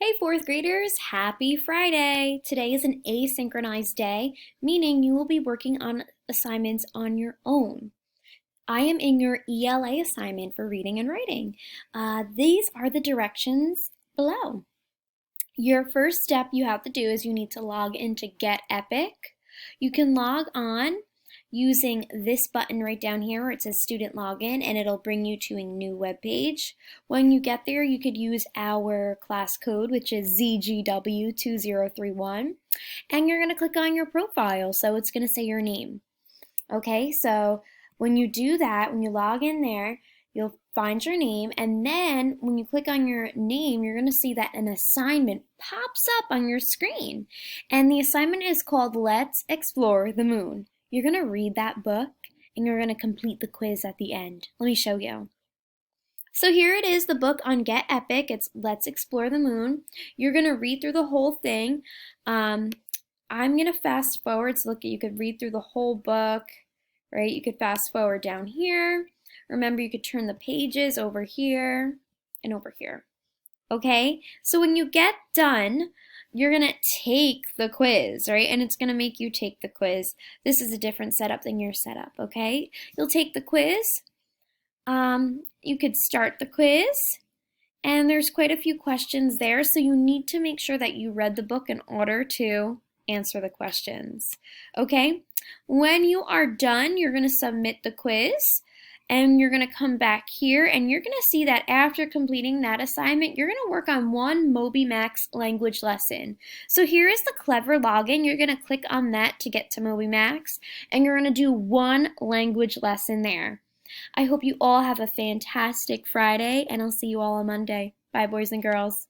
Hey, fourth graders, happy Friday! Today is an asynchronized day, meaning you will be working on assignments on your own. I am in your ELA assignment for reading and writing. These are the directions below. Your first step you have to do is you need to log into Get Epic. You can log on using this button right down here where it says student login, and it'll bring you to a new web page. When you get there, you could use our class code, which is ZGW2031, and you're going to click on your profile, so it's going to say your name. Okay, so when you do that, when you log in there, you'll find your name, and then when you click on your name, you're going to see that an assignment pops up on your screen. And the assignment is called Let's Explore the Moon. You're going to read that book, and you're going to complete the quiz at the end. Let me show you. So here it is, the book on Get Epic. It's Let's Explore the Moon. You're going to read through the whole thing. I'm going to fast forward so look, you could read through the whole book, right? You could fast forward down here. Remember, you could turn the pages over here and over here. Okay, so when you get done, you're going to take the quiz, right? And it's going to make you take the quiz. This is a different setup than your setup, okay? You'll take the quiz. You could start the quiz. And there's quite a few questions there, so you need to make sure that you read the book in order to answer the questions. Okay? When you are done, you're going to submit the quiz. And you're going to come back here and you're going to see that after completing that assignment, you're going to work on one MobyMax language lesson. So here is the clever login. You're going to click on that to get to MobyMax, and you're going to do one language lesson there. I hope you all have a fantastic Friday, and I'll see you all on Monday. Bye, boys and girls.